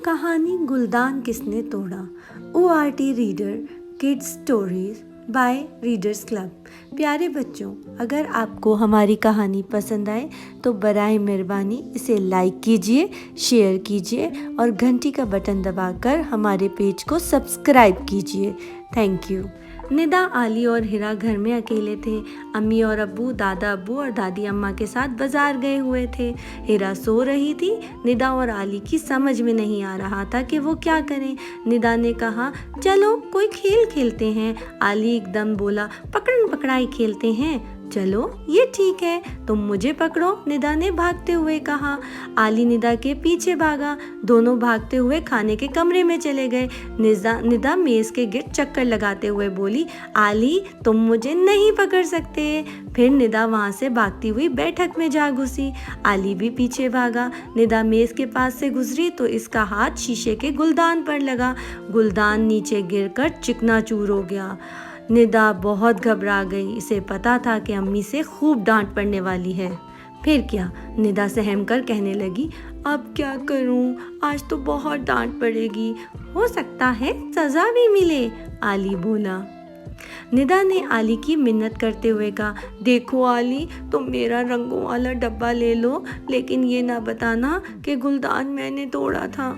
कहानी गुलदान किसने तोड़ा। ORT reader kids stories bye readers club. प्यारे बच्चों, अगर आपको हमारी कहानी पसंद आए तो बराए मेहरबानी इसे लाइक कीजिए, शेयर कीजिए और घंटी का बटन दबाकर हमारे पेज को सब्सक्राइब कीजिए। Thank you. निदा, आली और हिरा घर में अकेले थे। अम्मी और अब्बू, दादा अब्बू और दादी अम्मा के साथ बाजार गए हुए थे। हिरा सो रही थी। निदा और आली की समझ में नहीं आ रहा था कि वो क्या करें। निदा ने कहा, चलो कोई खेल खेलते हैं। आली एकदम बोला, पकड़न पकड़ाई खेलते हैं। चलो ये ठीक है, तुम मुझे पकड़ो, निदा ने भागते हुए कहा। आली निदा के पीछे भागा। दोनों भागते हुए खाने के कमरे में चले गए। निदा मेज के गिर्द चक्कर लगाते हुए बोली, आली तुम मुझे नहीं पकड़ सकते। फिर निदा वहां से भागती हुई बैठक में जा घुसी। आली भी पीछे भागा। निदा मेज के पास से गुजरी तो इसका हाथ शीशे के गुलदान पर लगा। गुलदान नीचे गिरकर चिकनाचूर हो गया। निदा बहुत घबरा गई। इसे पता था कि अम्मी से खूब डांट पड़ने वाली है। फिर क्या, निदा सहम कर कहने लगी, अब क्या करूं, आज तो बहुत डांट पड़ेगी, हो सकता है सजा भी मिले। आली बोला। निदा ने आली की मिन्नत करते हुए कहा, देखो आली, तुम मेरा रंगों वाला डब्बा ले लो, लेकिन ये ना बताना कि गुलदान मैंने तोड़ा था।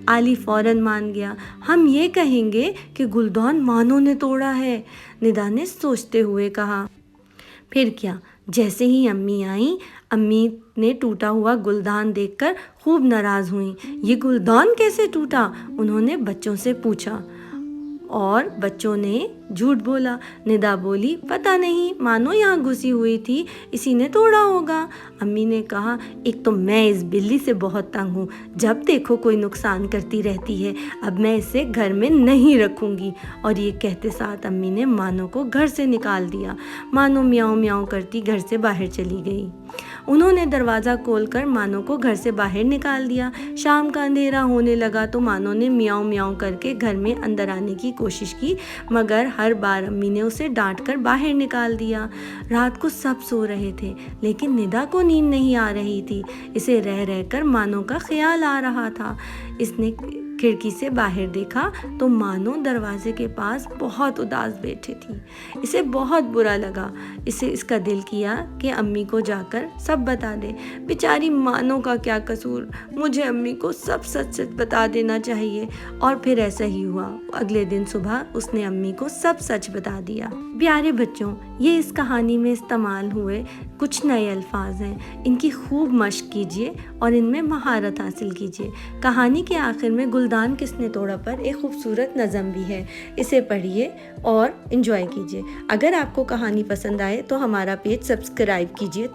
आली फौरन मान गया। हम ये कहेंगे कि गुलदान मानो ने तोड़ा है, निदा ने सोचते हुए कहा। फिर क्या, जैसे ही अम्मी आई, अम्मी ने टूटा हुआ गुलदान देखकर खूब नाराज हुई। ये गुलदान कैसे टूटा? उन्होंने बच्चों से पूछा और बच्चों ने झूठ बोला। निदा बोली, पता नहीं, मानो यहाँ घुसी हुई थी, इसी ने तोड़ा होगा। अम्मी ने कहा, एक तो मैं इस बिल्ली से बहुत तंग हूँ, जब देखो कोई नुकसान करती रहती है, अब मैं इसे घर में नहीं रखूँगी। और ये कहते साथ अम्मी ने मानो को घर से निकाल दिया। मानो म्याऊं म्याऊं करती घर से बाहर चली गई। उन्होंने दरवाज़ा खोलकर मानो को घर से बाहर निकाल दिया। शाम का अंधेरा होने लगा तो मानो ने म्याऊं म्याऊं करके घर में अंदर आने की कोशिश की, मगर हर बार अम्मी ने उसे डांट कर बाहर निकाल दिया। रात को सब सो रहे थे, लेकिन निदा को नींद नहीं आ रही थी। इसे रह रहकर मानो का ख्याल आ रहा था। इसने खिड़की से बाहर देखा तो मानो दरवाजे के पास बहुत उदास बैठी थी। इसे बहुत बुरा लगा। इसका दिल किया कि अम्मी को जाकर सब बता दे। बेचारी मानो का क्या कसूर, मुझे अम्मी को सब सच सच बता देना चाहिए। और फिर ऐसा ही हुआ। अगले दिन सुबह उसने अम्मी को सब सच बता दिया। प्यारे बच्चों, ये इस कहानी में इस्तेमाल हुए कुछ नए अल्फाज हैं। इनकी खूब मश्क कीजिए और इनमें महारत हासिल कीजिए। कहानी के आखिर में गुलदान किसने तोड़ा पर एक खूबसूरत नज़म भी है। इसे पढ़िए और एंजॉय कीजिए। अगर आपको कहानी पसंद आए तो हमारा पेज सब्सक्राइब कीजिए।